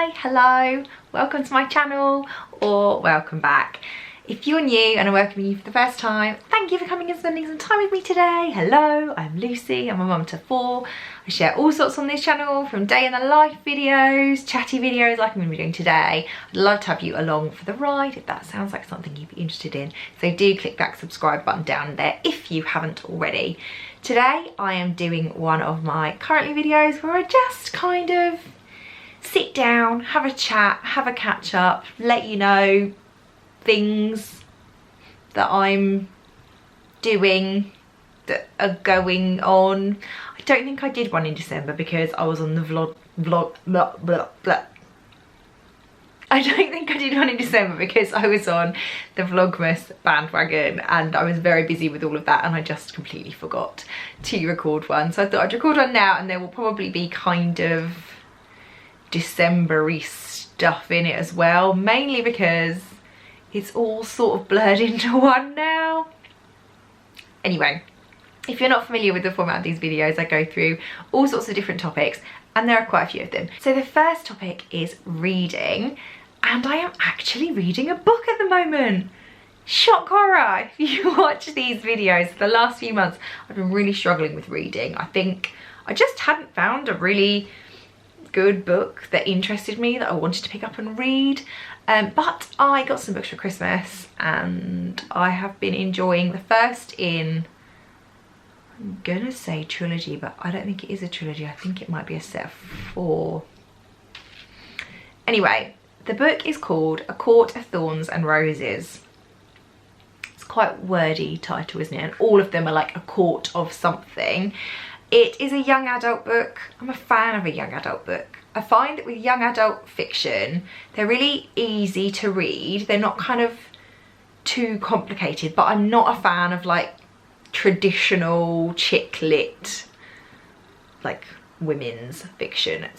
Hi, hello, welcome to my channel, or welcome back. If you're new and I'm welcoming you for the first time, thank you for coming and spending some time with me today. Hello, I'm Lucy, I'm a mum to 4. I share all sorts on this channel, from day in the life videos, chatty videos like I'm going to be doing today. I'd love to have you along for the ride if that sounds like something you'd be interested in. So do click that subscribe button down there if you haven't already. Today I am doing one of my currently videos where I just kind of sit down, have a chat, have a catch up, let you know things that I'm doing that are going on. I don't think I did one in December because I was on the I don't think I did one in December because I was on the Vlogmas bandwagon and I was very busy with all of that and I just completely forgot to record one. So I thought I'd record one now, and there will probably be kind of December-y stuff in it as well, mainly because it's all sort of blurred into one now. Anyway, if you're not familiar with the format of these videos, I go through all sorts of different topics and there are quite a few of them. So the first topic is reading, and I am actually reading a book at the moment. Shock horror! If you watch these videos for the last few months, I've been really struggling with reading. I think I just hadn't found a really good book that interested me, that I wanted to pick up and read. But I got some books for Christmas and I have been enjoying the first in, I'm gonna say trilogy, but I don't think it is a trilogy. I think it might be a set of 4. Anyway, the book is called A Court of Thorns and Roses. It's quite a wordy title, isn't it? And all of them are like a court of something. It is a young adult book. I'm a fan of a young adult book. I find that with young adult fiction, they're really easy to read. They're not kind of too complicated, but I'm not a fan of like traditional chick lit, like women's fiction.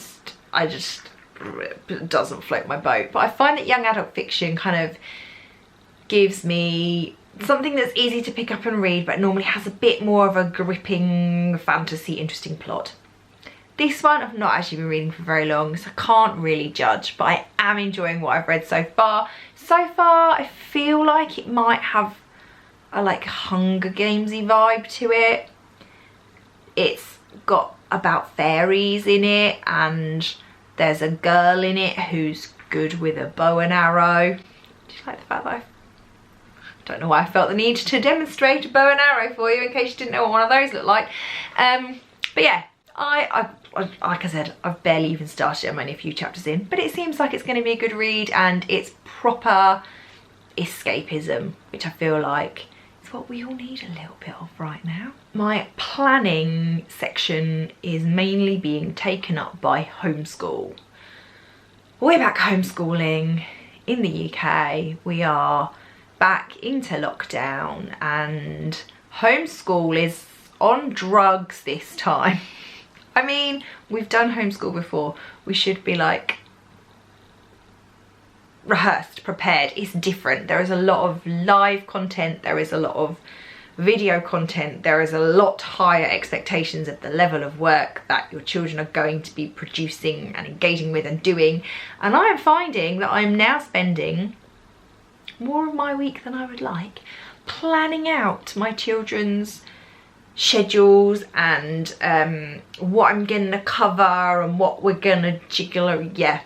It doesn't float my boat. But I find that young adult fiction kind of gives me something that's easy to pick up and read, but normally has a bit more of a gripping fantasy interesting plot. This one I've not actually been reading for very long, so I can't really judge, but I am enjoying what I've read so far. So far I feel like it might have a like Hunger Gamesy vibe to it. It's got about fairies in it and there's a girl in it who's good with a bow and arrow. Do you like the fact that I don't know why I felt the need to demonstrate a bow and arrow for you in case you didn't know what one of those looked like. But yeah, I like I said, I've barely even started it. I'm only a few chapters in, but it seems like it's going to be a good read and it's proper escapism, which I feel like is what we all need a little bit of right now. My planning section is mainly being taken up by Homeschool. We're back homeschooling in the UK. We are back into lockdown and Homeschool is on drugs this time. I mean, we've done homeschool before. We should be like rehearsed, prepared. It's different. There is a lot of live content. There is a lot of video content. There is a lot higher expectations of the level of work that your children are going to be producing and engaging with and doing. And I am finding that I'm now spending more of my week than I would like planning out my children's schedules and what I'm gonna cover and what we're gonna jiggle. Yeah,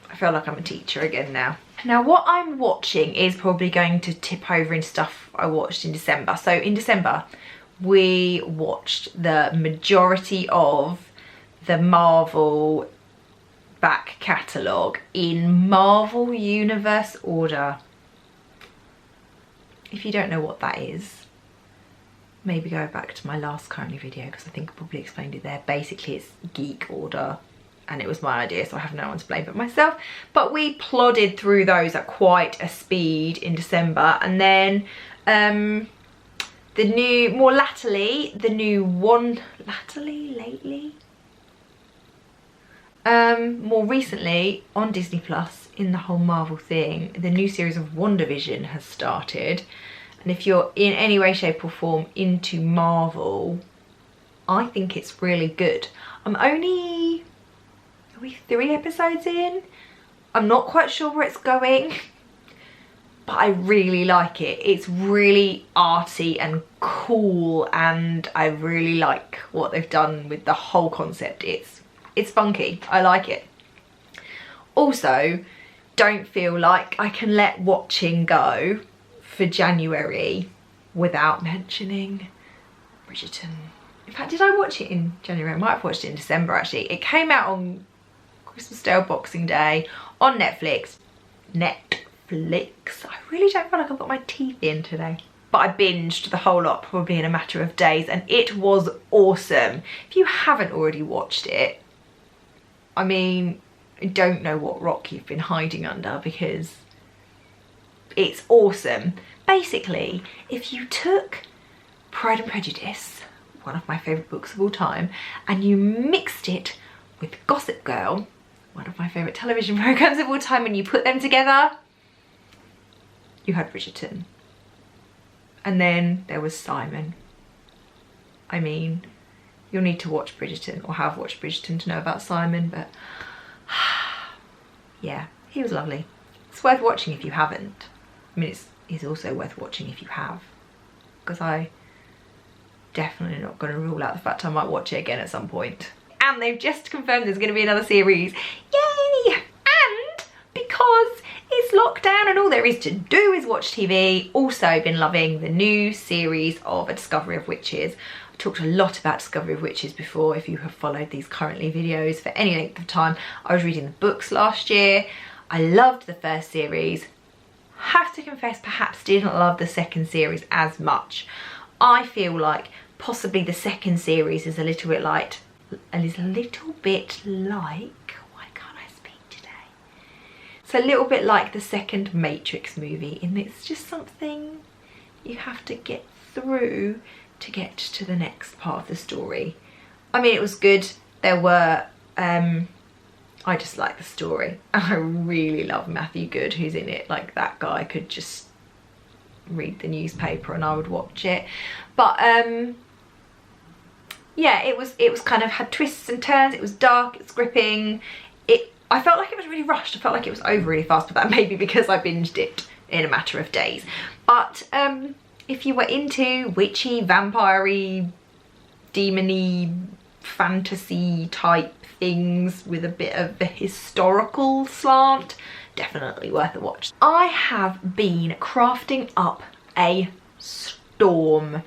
I feel like I'm a teacher again now. Now what I'm watching is probably going to tip over into stuff I watched in December. So in December we watched the majority of the Marvel back catalogue in Marvel Universe order. If you don't know what that is, maybe go back to my last currently video because I think I probably explained it there. Basically it's geek order and it was my idea, so I have no one to blame but myself. But we plodded through those at quite a speed in December, and then the new, more latterly, the new one, more recently on Disney Plus, in the whole Marvel thing, the new series of WandaVision has started. And if you're in any way, shape or form into Marvel, I think it's really good. I'm only, are probably 3 episodes in. I'm not quite sure where it's going, but I really like it. It's really arty and cool, and I really like what they've done with the whole concept. It's funky. I like it. Also, don't feel like I can let watching go for January without mentioning Bridgerton. In fact, did I watch it in January? I might have watched it in December actually. It came out on Christmas Day or Boxing Day on Netflix. I really don't feel like I've got my teeth in today. But I binged the whole lot probably in a matter of days, and it was awesome. If you haven't already watched it, I mean, I don't know what rock you've been hiding under, because it's awesome. Basically, if you took Pride and Prejudice, one of my favourite books of all time, and you mixed it with Gossip Girl, one of my favourite television programmes of all time, and you put them together, you had Bridgerton. And then there was Simon. I mean, you'll need to watch Bridgerton, or have watched Bridgerton to know about Simon, but yeah, he was lovely. It's worth watching if you haven't. I mean, it's also worth watching if you have, because I definitely not going to rule out the fact I might watch it again at some point. And they've just confirmed there's going to be another series. Yay! And because it's lockdown and all there is to do is watch TV, also been loving the new series of A Discovery of Witches. I talked a lot about Discovery of Witches before. If you have followed these currently videos for any length of time, I was reading the books last year. I loved the first series. Have to confess, perhaps didn't love the second series as much. I feel like possibly the second series is a little bit like, why can't I speak today? It's a little bit like the second Matrix movie, and it's just something you have to get through to get to the next part of the story. I mean, it was good. There were, I just like the story. I really love Matthew Good, who's in it. Like, that guy could just read the newspaper and I would watch it. But yeah, it was kind of had twists and turns. It was dark, it's gripping. I felt like it was really rushed. I felt like it was over really fast, but that may be because I binged it in a matter of days. But if you were into witchy, vampire-y, demon-y, fantasy type things with a bit of a historical slant, definitely worth a watch. I have been crafting up a storm.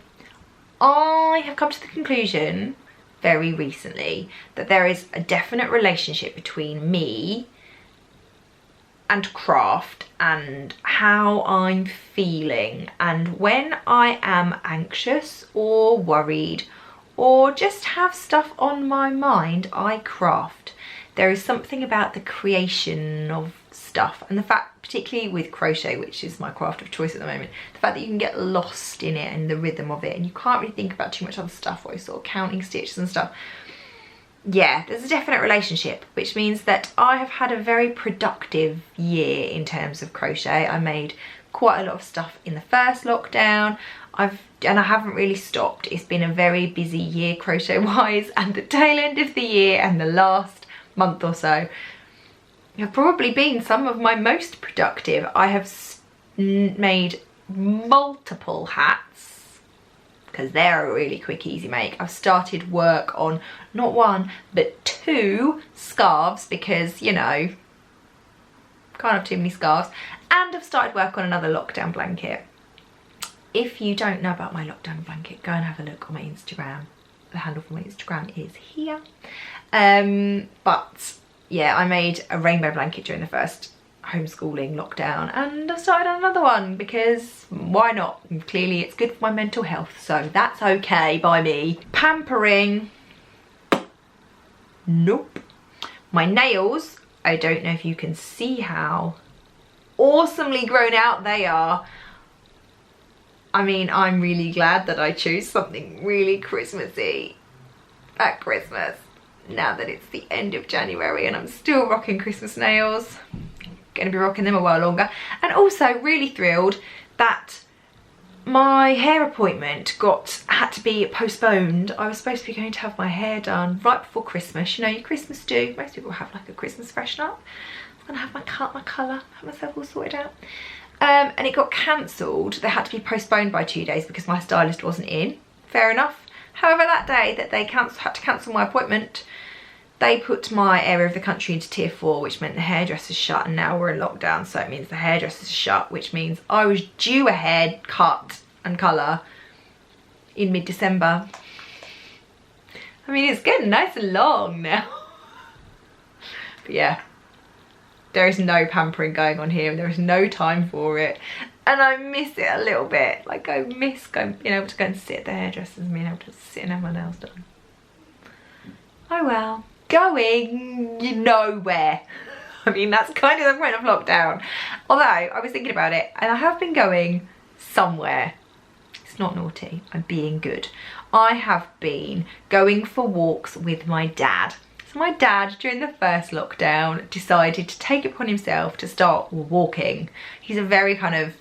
I have come to the conclusion very recently that there is a definite relationship between me and craft and how I'm feeling, and when I am anxious or worried or just have stuff on my mind, I craft. There is something about the creation of stuff, and the fact, particularly with crochet, which is my craft of choice at the moment, the fact that you can get lost in it and the rhythm of it, and you can't really think about too much other stuff, or sort of counting stitches and stuff. Yeah, there's a definite relationship, which means that I have had a very productive year in terms of crochet. I made quite a lot of stuff in the first lockdown. And I haven't really stopped. It's been a very busy year crochet wise, and the tail end of the year and the last month or so have probably been some of my most productive. I have made multiple hats, because they're a really quick, easy make. I've started work on not 1 but 2 scarves, because, you know, can't have too many scarves. And I've started work on another lockdown blanket. If you don't know about my lockdown blanket, go and have a look on my Instagram. The handle for my Instagram is here. But yeah, I made a rainbow blanket during the first homeschooling lockdown, and I've started another one because why not? And clearly it's good for my mental health, so that's okay by me. Pampering. Nope. My nails, I don't know if you can see how awesomely grown out they are. I mean, I'm really glad that I chose something really Christmassy at Christmas, now that it's the end of January and I'm still rocking Christmas nails. I'm gonna be rocking them a while longer. And also really thrilled that my hair appointment had to be postponed. I was supposed to be going to have my hair done right before Christmas. You know, your Christmas do. Most people have like a Christmas freshen up. I'm gonna have my colour, have myself all sorted out. And it got cancelled. They had to be postponed by 2 days because my stylist wasn't in. Fair enough. However, that day that they had to cancel my appointment, they put my area of the country into tier 4, which meant the hairdresser's shut, and now we're in lockdown, so it means the hairdresser's shut, which means I was due a haircut and colour in mid-December. I mean, it's getting nice and long now. But yeah, there is no pampering going on here, and there is no time for it. And I miss it a little bit. Like, I miss being able to go and sit at the hairdressers and being able to sit and have my nails done. Oh well. Going nowhere. I mean, that's kind of the point of lockdown. Although, I was thinking about it, and I have been going somewhere. It's not naughty, I'm being good. I have been going for walks with my dad. So my dad, during the first lockdown, decided to take it upon himself to start walking. He's a very kind of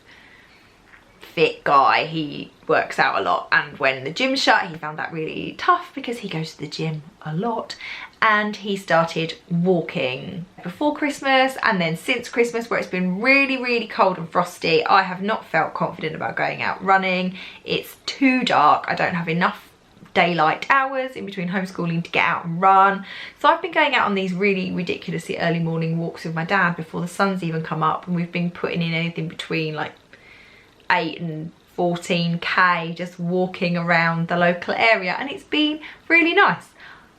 fit guy. He works out a lot, and when the gym shut, he found that really tough because he goes to the gym a lot. And he started walking before Christmas, and then since Christmas, where it's been really, really cold and frosty, I have not felt confident about going out running. It's too dark. I don't have enough daylight hours in between homeschooling to get out and run. So I've been going out on these really ridiculously early morning walks with my dad before the sun's even come up, and we've been putting in anything between like 8 and 14k just walking around the local area, and it's been really nice.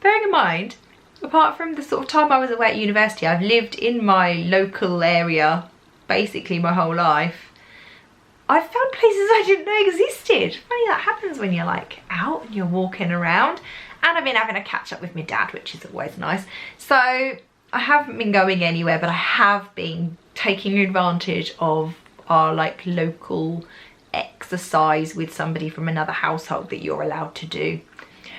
Bearing in mind, apart from the sort of time I was away at university, I've lived in my local area basically my whole life. I've found places I didn't know existed. Funny that happens when you're like out and you're walking around. And I've been having a catch up with my dad, which is always nice. So I haven't been going anywhere, but I have been taking advantage of our like local exercise with somebody from another household that you're allowed to do.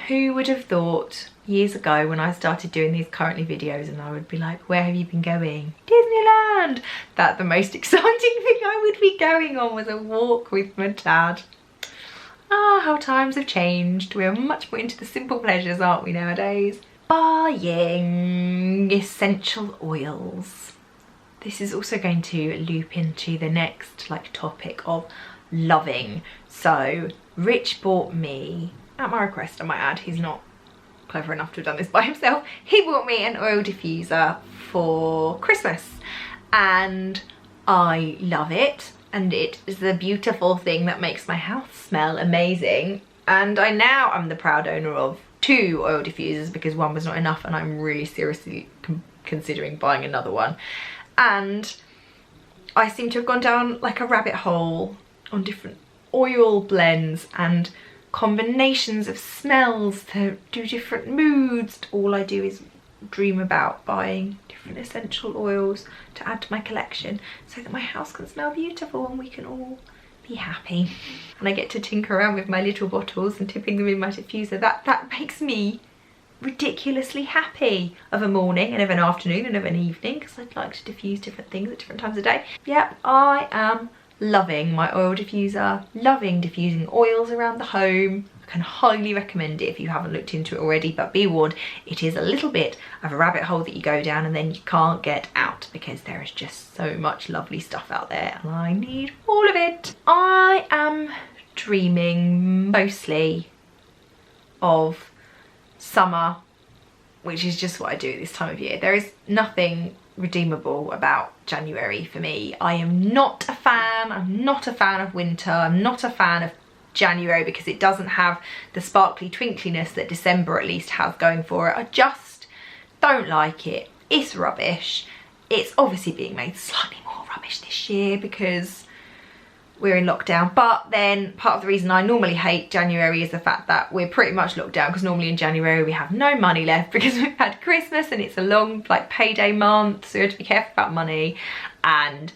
Who would have thought years ago when I started doing these currently videos and I would be like, where have you been going? Disneyland! That the most exciting thing I would be going on was a walk with my dad. Ah, how times have changed. We're much more into the simple pleasures, aren't we, nowadays? Buying essential oils. This is also going to loop into the next like topic of loving. So Rich bought me, at my request I might add, he's not clever enough to have done this by himself, he bought me an oil diffuser for Christmas, and I love it, and it is the beautiful thing that makes my house smell amazing. And I now am the proud owner of 2 oil diffusers because one was not enough, and I'm really seriously considering buying another one. And I seem to have gone down like a rabbit hole on different oil blends and combinations of smells to do different moods. All I do is dream about buying different essential oils to add to my collection so that my house can smell beautiful and we can all be happy. And I get to tinker around with my little bottles and tipping them in my diffuser. That makes me ridiculously happy of a morning and of an afternoon and of an evening, because I'd like to diffuse different things at different times of day. Yep, I am loving my oil diffuser, loving diffusing oils around the home. I can highly recommend it if you haven't looked into it already, but be warned, it is a little bit of a rabbit hole that you go down and then you can't get out because there is just so much lovely stuff out there and I need all of it. I am dreaming mostly of summer, which is just what I do this time of year. There is nothing redeemable about January for me. I am not a fan. I'm not a fan of winter. I'm not a fan of January because it doesn't have the sparkly twinkliness that December at least has going for it. I just don't like it. It's rubbish. It's obviously being made slightly more rubbish this year because we're in lockdown, but then part of the reason I normally hate January is the fact that we're pretty much locked down, because normally in January we have no money left because we've had Christmas and it's a long like payday month, so we have to be careful about money, and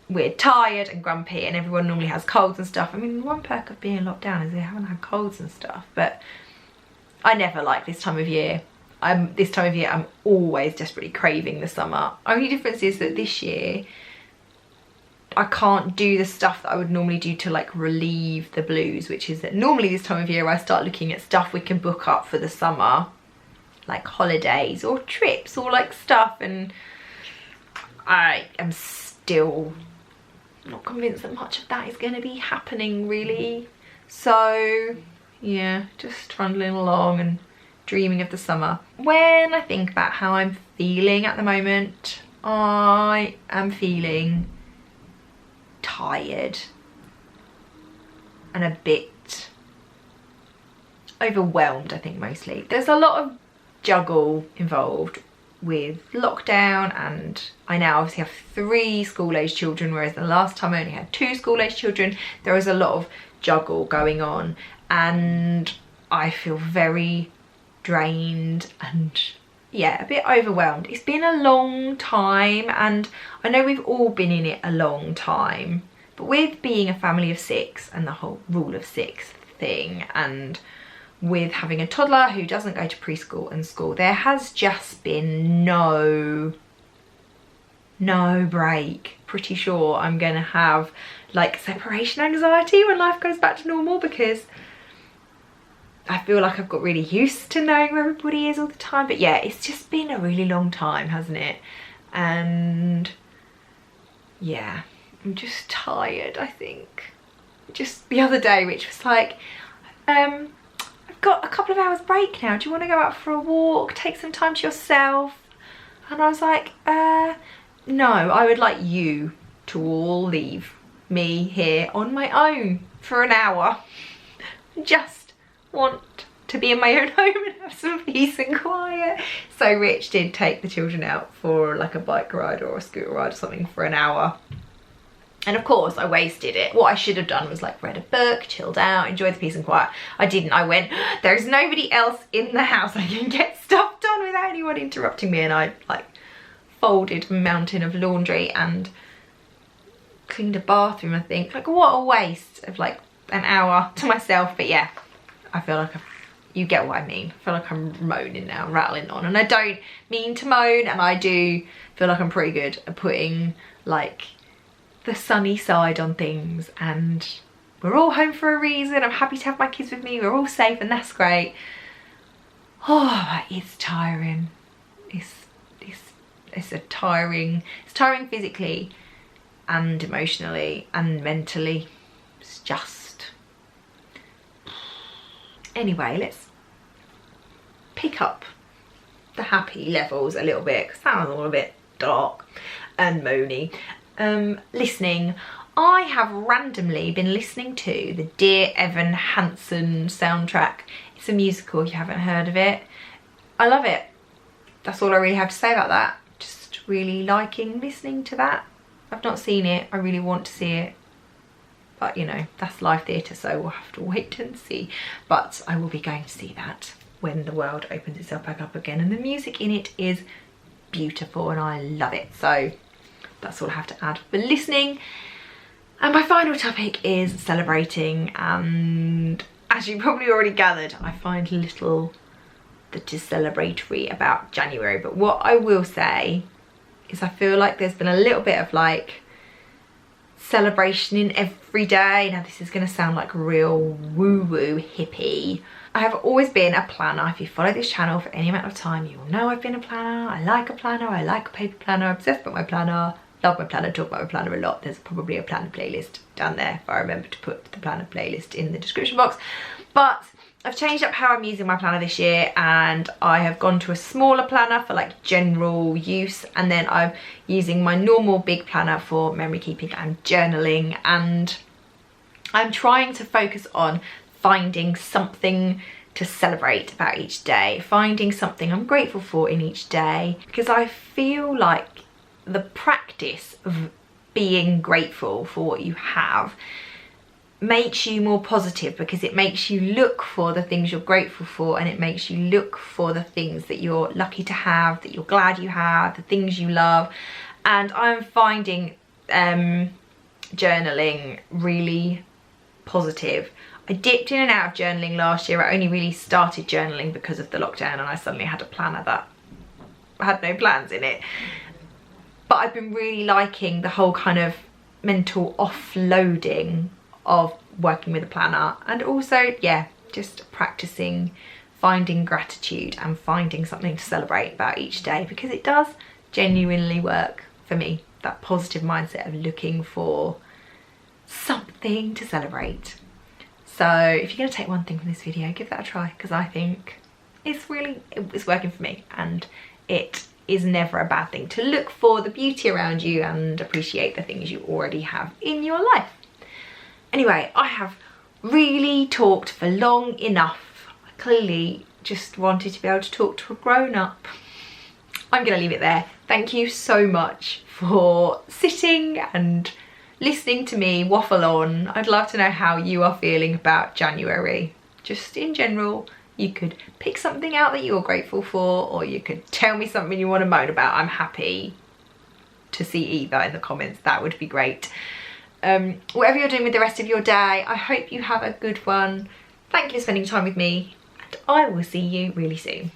we're tired and grumpy, and everyone normally has colds and stuff. I mean, one perk of being locked down is they haven't had colds and stuff, but I never like this time of year. This time of year I'm always desperately craving the summer. Only difference is that this year I can't do the stuff that I would normally do to like relieve the blues, which is that normally this time of year I start looking at stuff we can book up for the summer, like holidays or trips or like stuff, and I am still not convinced that much of that is going to be happening really. So yeah, just trundling along and dreaming of the summer. When I think about how I'm feeling at the moment, I am feeling tired and a bit overwhelmed, I think mostly. There's a lot of juggle involved with lockdown, and I now obviously have 3 school-aged children, whereas the last time I only had 2 school-aged children. There was a lot of juggle going on and I feel very drained and yeah, a bit overwhelmed. It's been a long time, and I know we've all been in it a long time, but with being a family of 6 and the whole rule of 6 thing, and with having a toddler who doesn't go to preschool and school, there has just been no break. Pretty sure I'm gonna have like separation anxiety when life goes back to normal, because I feel like I've got really used to knowing where everybody is all the time. But yeah, it's just been a really long time, hasn't it? And yeah, I'm just tired, I think. Just the other day, which was like, I've got a couple of hours break now. Do you want to go out for a walk? Take some time to yourself? And I was like, no, I would like you to all leave me here on my own for an hour. Just want to be in my own home and have some peace and quiet. So Rich did take the children out for like a bike ride or a scooter ride or something for an hour. And of course I wasted it. What I should have done was like read a book, chilled out, enjoyed the peace and quiet. I didn't. I went, there's nobody else in the house. I can get stuff done without anyone interrupting me. And I like folded a mountain of laundry and cleaned a bathroom, I think. Like, what a waste of like an hour to myself. But yeah, I feel like you get what I mean. I feel like I'm moaning now, rattling on, and I don't mean to moan, and I do feel like I'm pretty good at putting like the sunny side on things, and we're all home for a reason. I'm happy to have my kids with me. We're all safe, and that's great. Oh, it's tiring. It's tiring physically and emotionally and mentally. It's just, anyway, let's pick up the happy levels a little bit, because that was all a bit dark and moany. Listening, I have randomly been listening to the Dear Evan Hansen soundtrack. It's a musical, if you haven't heard of it. I love it. That's all I really have to say about that. Just really liking listening to that. I've not seen it, I really want to see it. But you know, that's live theatre, so we'll have to wait and see. But I will be going to see that when the world opens itself back up again. And the music in it is beautiful and I love it. So that's all I have to add for listening. And my final topic is celebrating. And as you probably already gathered, I find little that is celebratory about January. But what I will say is I feel like there's been a little bit of like celebration in every day. Now this is going to sound like real woo-woo hippie. I have always been a planner. If you follow this channel for any amount of time, you'll know I've been a planner. I like a planner, I like a paper planner, obsessed with my planner, love my planner, talk about my planner a lot. There's probably a planner playlist down there if I remember to put the planner playlist in the description box. But I've changed up how I'm using my planner this year, and I have gone to a smaller planner for like general use, and then I'm using my normal big planner for memory keeping and journaling. And I'm trying to focus on finding something to celebrate about each day, finding something I'm grateful for in each day, because I feel like the practice of being grateful for what you have makes you more positive, because it makes you look for the things you're grateful for, and it makes you look for the things that you're lucky to have, that you're glad you have, the things you love. And I'm finding journaling really positive. I dipped in and out of journaling last year. I only really started journaling because of the lockdown, and I suddenly had a planner that had no plans in it. But I've been really liking the whole kind of mental offloading of working with a planner, and also, yeah, just practicing finding gratitude and finding something to celebrate about each day, because it does genuinely work for me, that positive mindset of looking for something to celebrate. So if you're going to take one thing from this video, give that a try, because I think it's working for me, and it is never a bad thing to look for the beauty around you and appreciate the things you already have in your life. Anyway, I have really talked for long enough. I clearly just wanted to be able to talk to a grown-up. I'm gonna leave it there. Thank you so much for sitting and listening to me waffle on. I'd love to know how you are feeling about January. Just in general, you could pick something out that you're grateful for, or you could tell me something you want to moan about. I'm happy to see either in the comments. That would be great. Whatever you're doing with the rest of your day, I hope you have a good one. Thank you for spending time with me, and I will see you really soon.